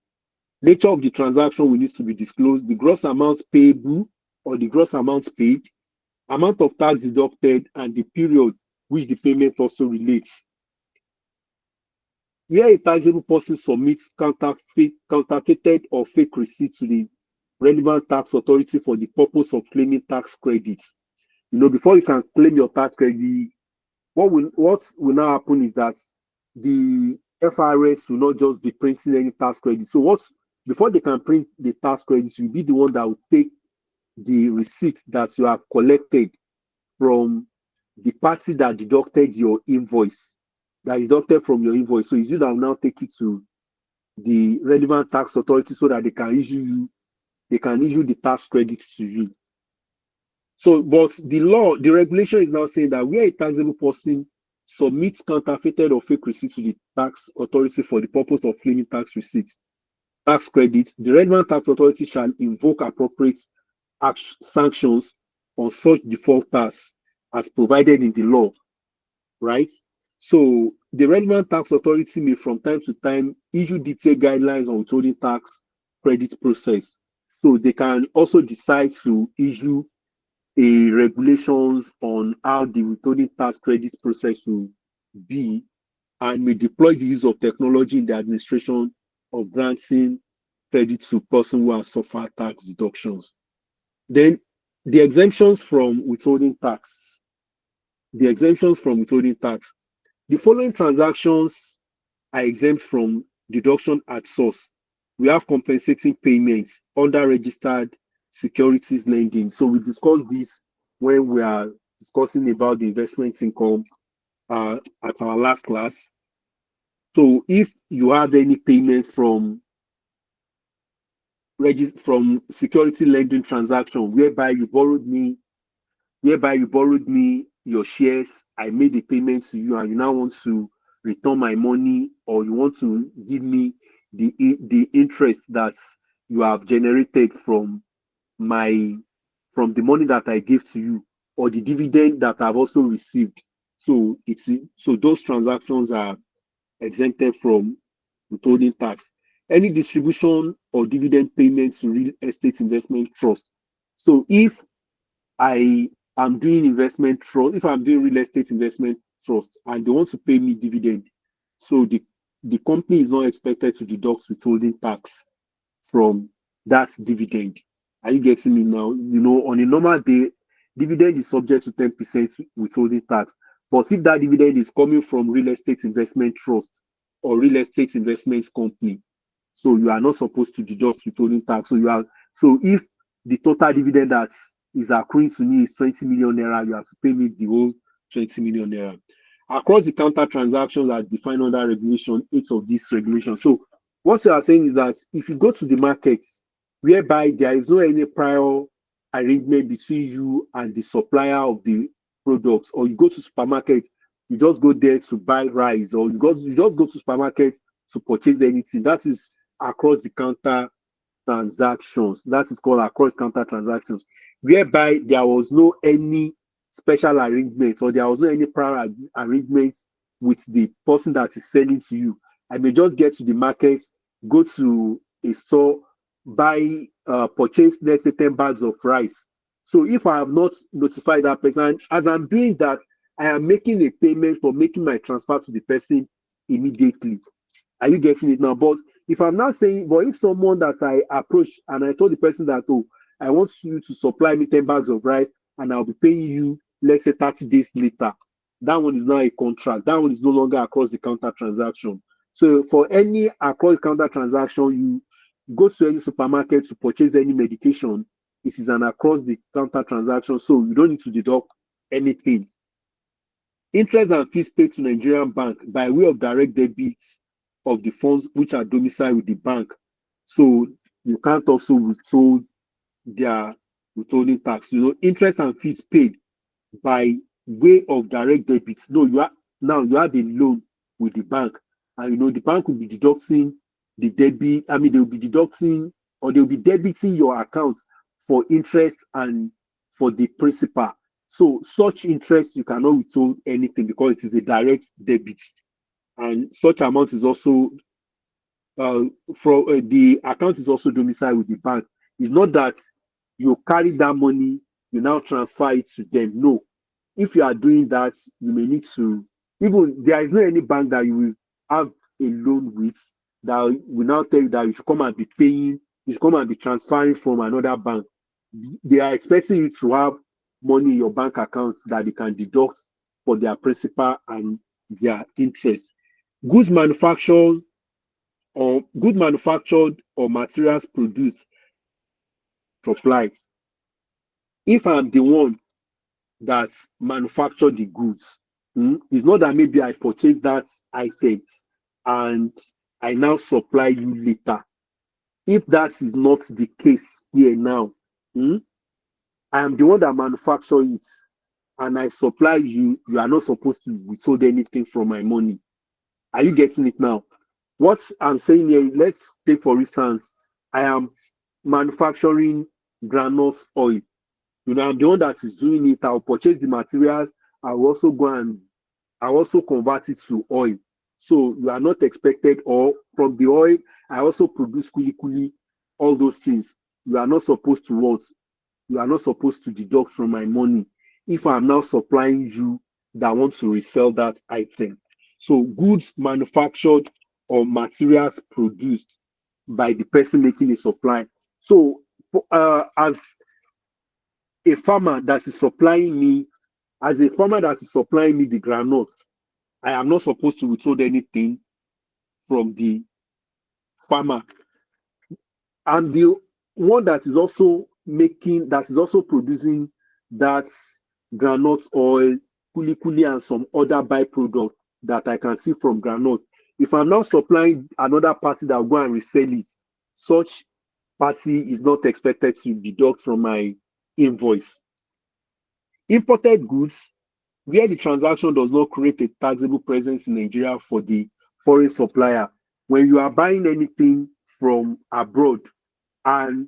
Nature of the transaction will need to be disclosed: the gross amount payable or the gross amount paid, amount of tax deducted, and the period which the payment also relates. Where a taxable person submits counterfeited or fake receipt to the relevant tax authority for the purpose of claiming tax credits. Before you can claim your tax credit, what will now happen is that the FRS will not just be printing any tax credit. So before they can print the tax credits, you'll be the one that will take the receipt that you have collected from the party that deducted from your invoice. So it's you that will now take it to the relevant tax authority so that they can issue the tax credits to you. So, but the regulation is now saying that where a taxable person submits counterfeited or fake receipts to the tax authority for the purpose of claiming tax credit, the relevant tax authority shall invoke appropriate sanctions on such defaulters as provided in the law, right? So the relevant tax authority may from time to time issue detailed guidelines on withholding tax credit process. So they can also decide to issue a regulations on how the withholding tax credit process will be, and may deploy the use of technology in the administration of granting credit to persons who have suffered tax deductions. Then the exemptions from withholding tax. The following transactions are exempt from deduction at source. We have compensating payments under registered securities lending. So we discussed this when we are discussing about the investment income at our last class. So if you have any payment from security lending transaction whereby you borrowed me your shares, I made a payment to you, and you now want to return my money, or you want to give me the interest that you have generated from the money that I gave to you, or the dividend that I've also received. So those transactions are exempted from withholding tax. Any distribution or dividend payment to real estate investment trust. So if I am doing if I'm doing real estate investment trust and they want to pay me dividend, so the company is not expected to deduct withholding tax from that dividend. Are you getting me now? On a normal day, dividend is subject to 10% withholding tax. But if that dividend is coming from real estate investment trust or real estate investment company, so you are not supposed to deduct withholding tax. So if the total dividend that is accruing to me is 20 million naira, you have to pay me the whole 20 million naira. Across the counter transactions are defined under regulation 8 of this regulation. So what you are saying is that if you go to the markets whereby there is no any prior arrangement between you and the supplier of the products, or you go to supermarket, you just go there to buy rice, or you just go to supermarket to purchase anything, that is across the counter transactions. That is called across counter transactions, whereby there was no any special arrangement, or there was no any prior arrangement with the person that is selling to you. I may just get to the market, go to a store, purchase, let's say, 10 bags of rice. So if I have not notified that person, as I'm doing that, I am making a payment for making my transfer to the person immediately. Are you getting it now? But if I'm not saying, but if someone that I approach and I told the person that, oh, I want you to supply me 10 bags of rice and I'll be paying you, let's say, 30 days later, that one is now a contract. That one is no longer across the counter transaction. So for any across the counter transaction, you go to any supermarket to purchase any medication, it is an across the counter transaction. So you don't need to deduct anything. Interest and fees paid to Nigerian bank by way of direct debits of the funds which are domiciled with the bank. So you can't also withhold their withholding tax. Interest and fees paid by way of direct debits. No, you have a loan with the bank, and the bank will be deducting the debit. I mean, they'll be deducting, or they'll be debiting your account for interest and for the principal. So such interest you cannot withhold anything because it is a direct debit, and such amount is also from the account is also domiciled with the bank. It's not that you carry that money, you now transfer it to them. No, If you are doing that, you may need to, even there is no any bank that you will have a loan with that will now tell you that you should come and be paying, you should come and be transferring from another bank. They are expecting you to have money in your bank accounts that they can deduct for their principal and their interest. Goods manufactured or materials produced supply. If I'm the one that manufacture the goods, it's not that maybe I purchase that item and I now supply you later. If that is not the case here now, I am the one that manufacture it and I supply you, you are not supposed to withhold anything from my money. Are you getting it now? What I'm saying here, let's take for instance, I am manufacturing granite oil. I'm the one that is doing it. I'll purchase the materials. I'll also go and I'll also convert it to oil. So you are not expected, or from the oil, I also produce kuli kuli, all those things. You are not supposed to what? You are not supposed to deduct from my money if I'm now supplying you that want to resell that item. So goods manufactured or materials produced by the person making a supply. So as a farmer that is supplying me, as a farmer that is supplying me the granules, I am not supposed to withhold anything from the farmer. And the one that is also producing that granite oil, kuli kuli, and some other byproduct that I can see from granite. If I'm now supplying another party that will go and resell it, such party is not expected to deduct from my invoice. Imported goods, where the transaction does not create a taxable presence in Nigeria for the foreign supplier. When you are buying anything from abroad and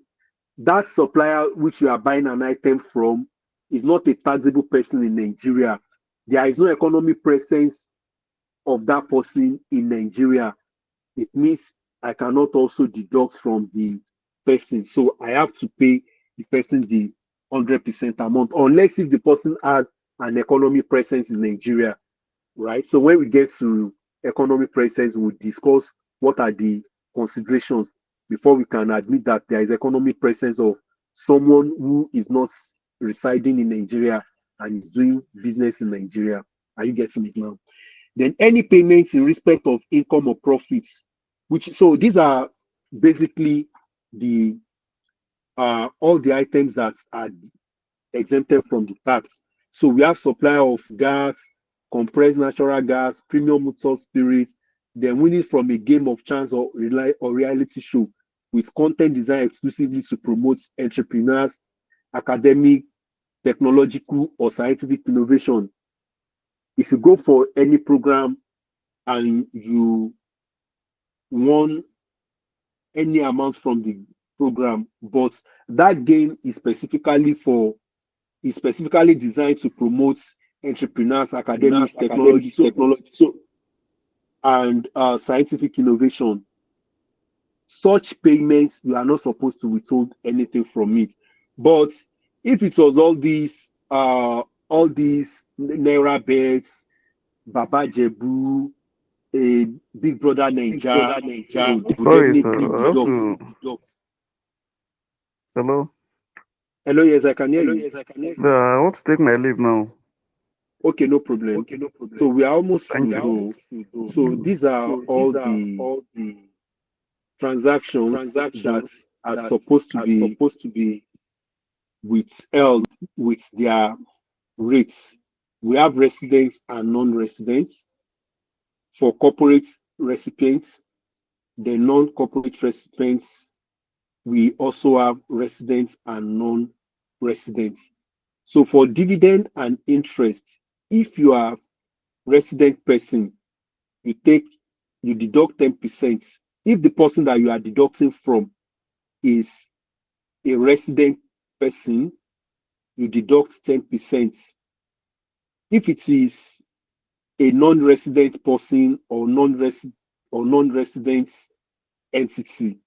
that supplier which you are buying an item from is not a taxable person in Nigeria, there is no economic presence of that person in Nigeria. It means I cannot also deduct from the person. So I have to pay the person the 100% amount, unless if the person has an economic presence in Nigeria, right? So when we get to economic presence, we'll discuss what are the considerations before we can admit that there is economic presence of someone who is not residing in Nigeria and is doing business in Nigeria. Are you getting it now? Then any payments in respect of income or profits, so these are basically the all the items that are exempted from the tax. So we have supply of gas, compressed natural gas, premium motor spirits, then winning from a game of chance or reality show with content designed exclusively to promote entrepreneurs, academic, technological, or scientific innovation. If you go for any program and you won any amount from the program, but that game is specifically designed to promote entrepreneurs, academics, technology, so and scientific innovation. Such payments, you are not supposed to withhold anything from it. But if it was all these naira bets, Baba Jebu, a Big Brother Ninja, would Sorry, definitely sir. I have deduct. to. Hello. Hello, yes, I can hear you. Yeah, I want to take my leave now. Okay, no problem. So we are almost Thank to you. go. So these are all the transactions that are supposed to be withheld with their rates. We have residents and non-residents. For corporate recipients, the non-corporate recipients, we also have residents and non-residents. So for dividend and interest, if you are resident person, you deduct 10%. If the person that you are deducting from is a resident person, you deduct 10%. If it is a non-resident person or non-resident entity,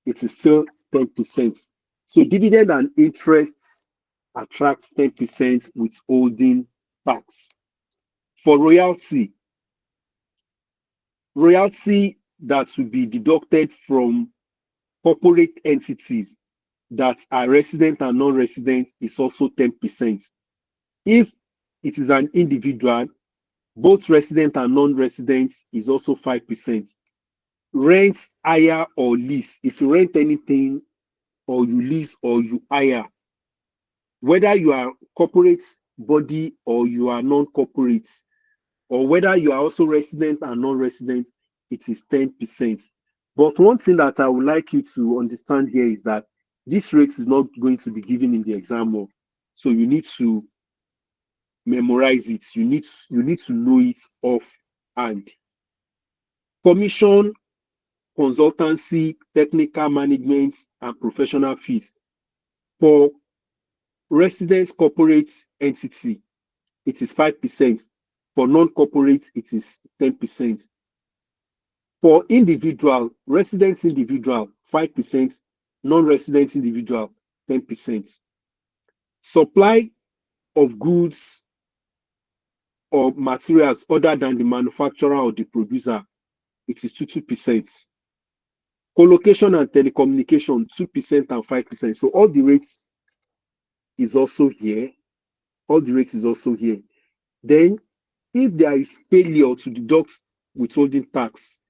it is still 10%. So dividend and interest attract 10% withholding tax. For royalty that will be deducted from corporate entities that are resident and non-resident is also 10%. If it is an individual, both resident and non-resident is also 5%. Rent, hire, or lease. If you rent anything, or you lease, or you hire, whether you are corporate body or you are non-corporate, or whether you are also resident and non-resident, it is 10%. But one thing that I would like you to understand here is that this rate is not going to be given in the exam. So you need to memorize it. You need to know it off hand. Commission, consultancy, technical management, and professional fees. For resident corporate entity, it is 5%. For non-corporate, it is 10%. For individual, resident individual, 5%, non-resident individual, 10%. Supply of goods or materials other than the manufacturer or the producer, it is 2%. Colocation and telecommunication, 2% and 5%. So all the rates is also here. All the rates is also here. Then, if there is failure to deduct withholding tax,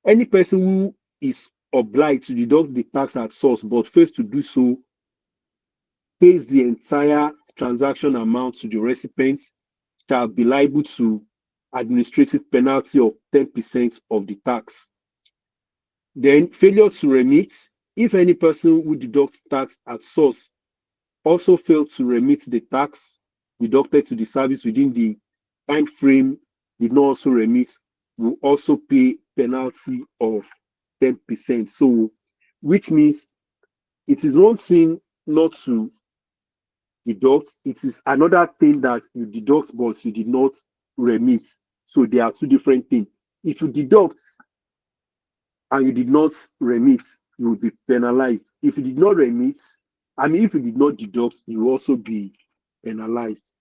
any person who is obliged to deduct the tax at source but fails to do so pays the entire transaction amount to the recipient shall be liable to administrative penalty of 10% of the tax. Then failure to remit, if any person who deducts tax at source also failed to remit the tax deducted to the service within the time frame, did not also remit, will also pay penalty of 10%. So, which means it is one thing not to deduct, it is another thing that you deduct but you did not remit. So, there are two different things. If you deduct and you did not remit, you will be penalized. If you did not remit, if you did not deduct, you will also be penalized.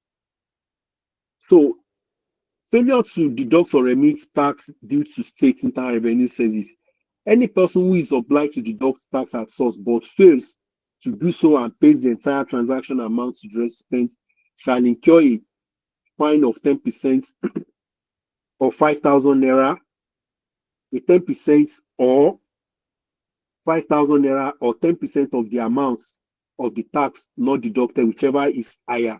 So, failure to deduct or remit tax due to state internal revenue service. Any person who is obliged to deduct tax at source but fails to do so and pays the entire transaction amount to the recipient shall incur a fine of 10% or 5,000 naira, a 10% or 5,000 naira, or 10% of the amount of the tax not deducted, whichever is higher.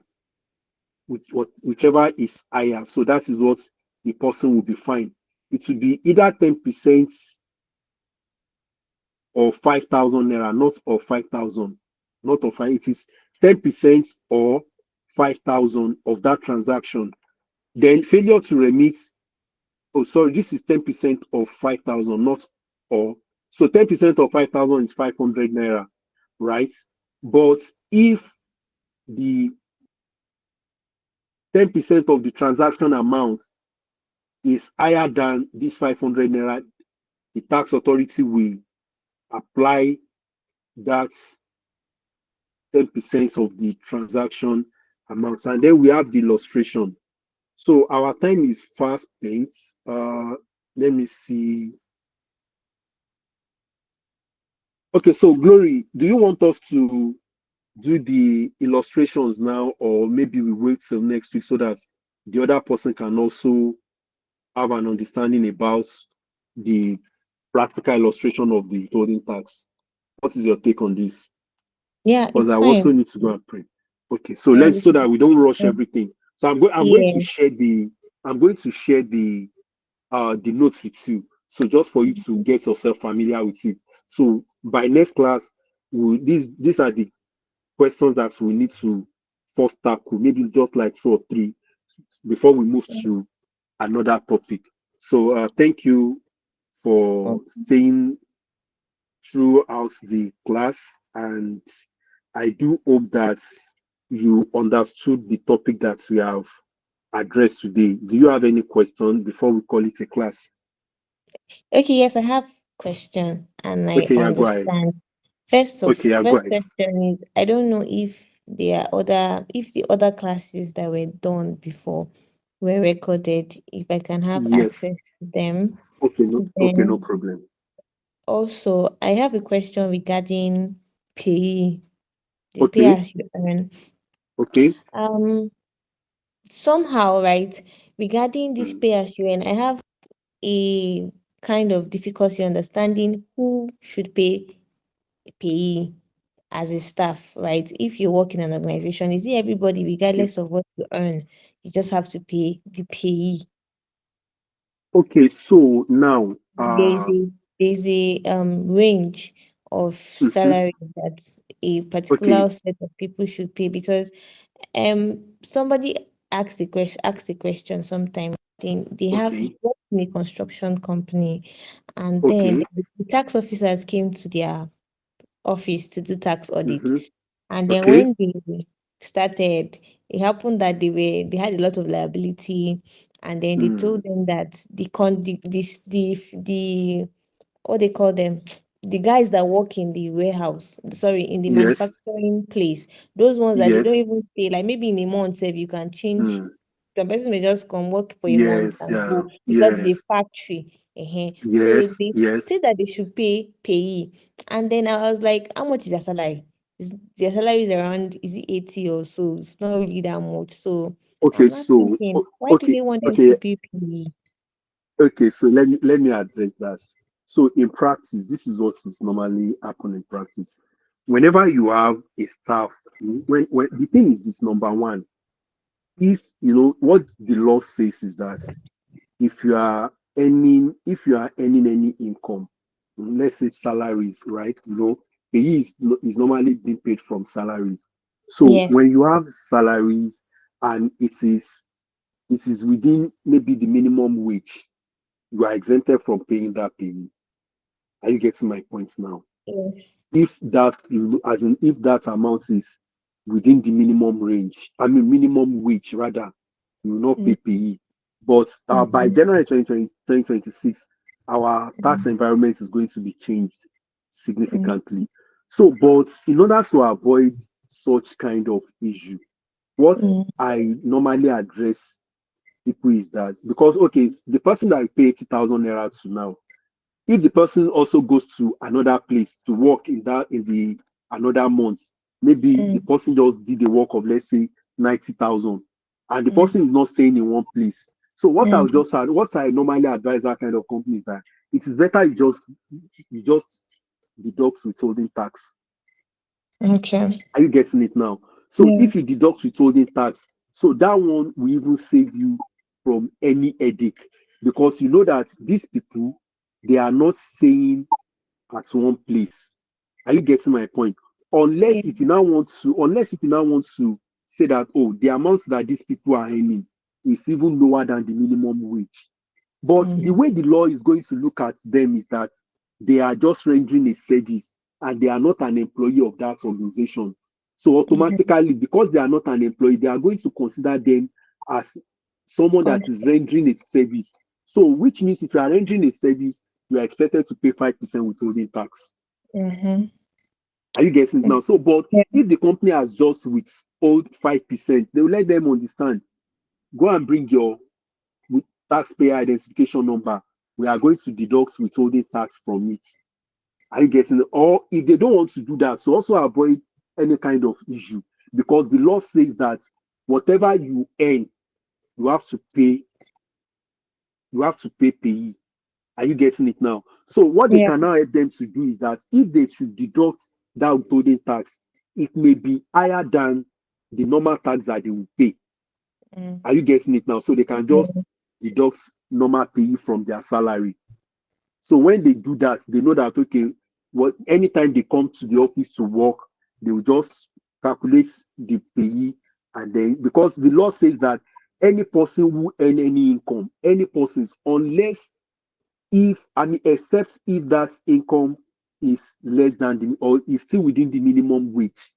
Whichever is higher. So that is what the person will be fined. It will be either 10% or 5,000 naira, not of 5,000, not of 5. It is 10% or 5,000 of that transaction. Then failure to remit. Oh, sorry, this is 10% of 5,000, not or. So 10% of 5,000 is 500 naira, right? But if the 10% of the transaction amount is higher than this 500 naira, the tax authority will apply that 10% of the transaction amount. And then we have the illustration. So our time is fast spent. Let me see. Okay, so Glory, do you want us to do the illustrations now, or maybe we wait till next week so that the other person can also have an understanding about the practical illustration of the withholding tax? What is your take on this? Yeah, Because it's I also fine. need to go and pray. Okay, so Yeah, let's, we so that we don't rush should. everything. So I'm going to Yeah. share the notes with you. So just for you to get yourself familiar with it. So by next class, these are the questions that we need to first tackle, maybe just like 2 or 3 before we move to another topic. So thank you for staying throughout the class, and I do hope that you understood the topic that we have addressed today. Do you have any question before we call it a class? Okay, yes, I have question and I Okay, yeah, go ahead. understand. Okay, yeah, go First ahead. question is I don't know if if the other classes that were done before were recorded, if I can have Yes. access to them. Okay, no, okay, no Then problem. also I have a question regarding pay, the pay Okay, as you earn. okay. Um Somehow, right, regarding this Mm, pay as you earn, I have a kind of difficulty understanding who should pay as a staff, right? If you work in an organization, is it everybody, okay. regardless of what you earn, you just have to pay the payee? Okay, so now, There's a there's a range of mhm, salary that a particular okay, set of people should pay, because somebody asked the question sometime. They have he okay, worked in a construction company, and then okay, the tax officers came to their office to do tax audit. mm-hmm, And then okay, when they started, it happened that they had a lot of liability, and then they told mm, them that the what they call them, the guys that work in the warehouse, sorry, in the yes, manufacturing place, those ones that they don't yes, even stay, like maybe in a month, if you can change. mm, Some person may just come work for a month yes, and yeah, go because it's a yes, factory. So yes, they yes. say that they should pay. And then I was like, how much is their salary? Their salary is around, is it 80 or so? It's not really that much. So Okay, I'm not so, thinking, why do okay, they want them to okay, pay payee? okay, so let me address that. So in practice, this is what is normally happen in practice. Whenever you have a staff, when the thing is this, number one, if you know what the law says is that if you are earning any income, let's say salaries, right? Pay is normally being paid from salaries. So Yes. when you have salaries and it is within maybe the minimum wage, you are exempted from paying that pay. Are you getting my points now? Yes. If that amount is within the minimum range, I mean minimum wage rather, you will not pay pay. But by Mm-hmm. January 2026, our tax environment is going to be changed significantly. So, but in order to avoid such kind of issue, what Mm-hmm. I normally address people is that, because okay, the person that I pay 80,000 naira to now, if the person also goes to another place to work in the another month, maybe the person just did the work of, let's say, 90,000, and the person is not staying in one place. So what I normally advise that kind of company is that it is better you just deduct withholding tax. Okay. Are you getting it now? So Yeah. if you deduct withholding tax, so that one will even save you from any headache, because you know that these people, they are not staying at one place. Are you getting my point? Yeah. Unless if you now want to say that, oh, the amount that these people are earning is even lower than the minimum wage. But the Mm-hmm. way the law is going to look at them is that they are just rendering a service and they are not an employee of that organization. So Mm-hmm. automatically, because they are not an employee, they are going to consider them as someone that is rendering a service. So, which means if you are rendering a service, you are expected to pay 5% withholding tax. Mm-hmm. Are you getting it now? So, but if the company has just withhold 5%, they will let them understand. Go and bring your with taxpayer identification number. We are going to deduct withholding tax from it. Are you getting it? Or if they don't want to do that, so also avoid any kind of issue, because the law says that whatever you earn, you have to pay. You have to pay. Are you getting it now? So what they Yeah. can now help them to do is that if they should deduct that withholding tax, it may be higher than the normal tax that they will pay. Mm. Are you getting it now? So they can just Yeah. deduct normal pay from their salary. So when they do that, they know that okay, what anytime they come to the office to work, they will just calculate the pay, and then because the law says that any person who earn any income, any persons, unless if I mean except if that income is less than the or is still within the minimum wage.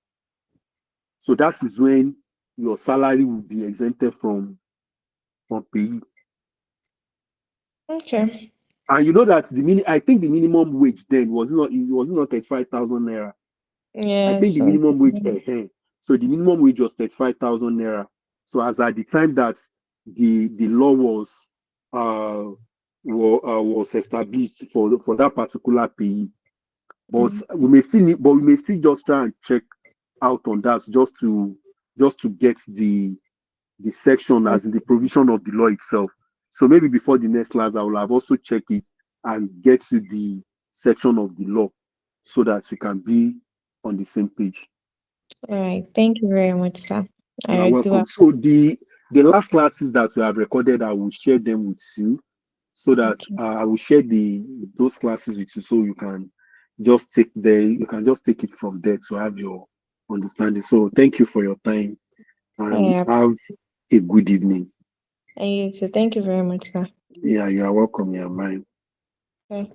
So that is when your salary will be exempted from pay. Okay. And you know that I think the minimum wage then was it not 35,000 naira. I Yeah. think the So minimum wage. So the minimum wage was 35,000 naira. So as at the time that the law was established for that particular payee, but we may still just try and check out on that just to get the section as in the provision of the law itself. So maybe before the next class, I will have also checked it and get to the section of the law so that we can be on the same page. All right. Thank you very much, sir. You are I do. welcome. So the last classes that we have recorded, I will share them with you so that Okay. I will share those classes with you so you can just take it from there to have your understanding. So thank you for your time and Yeah. have a good evening. And you too. Thank you very much, sir. Yeah, you are welcome. Yeah, mine. Bye.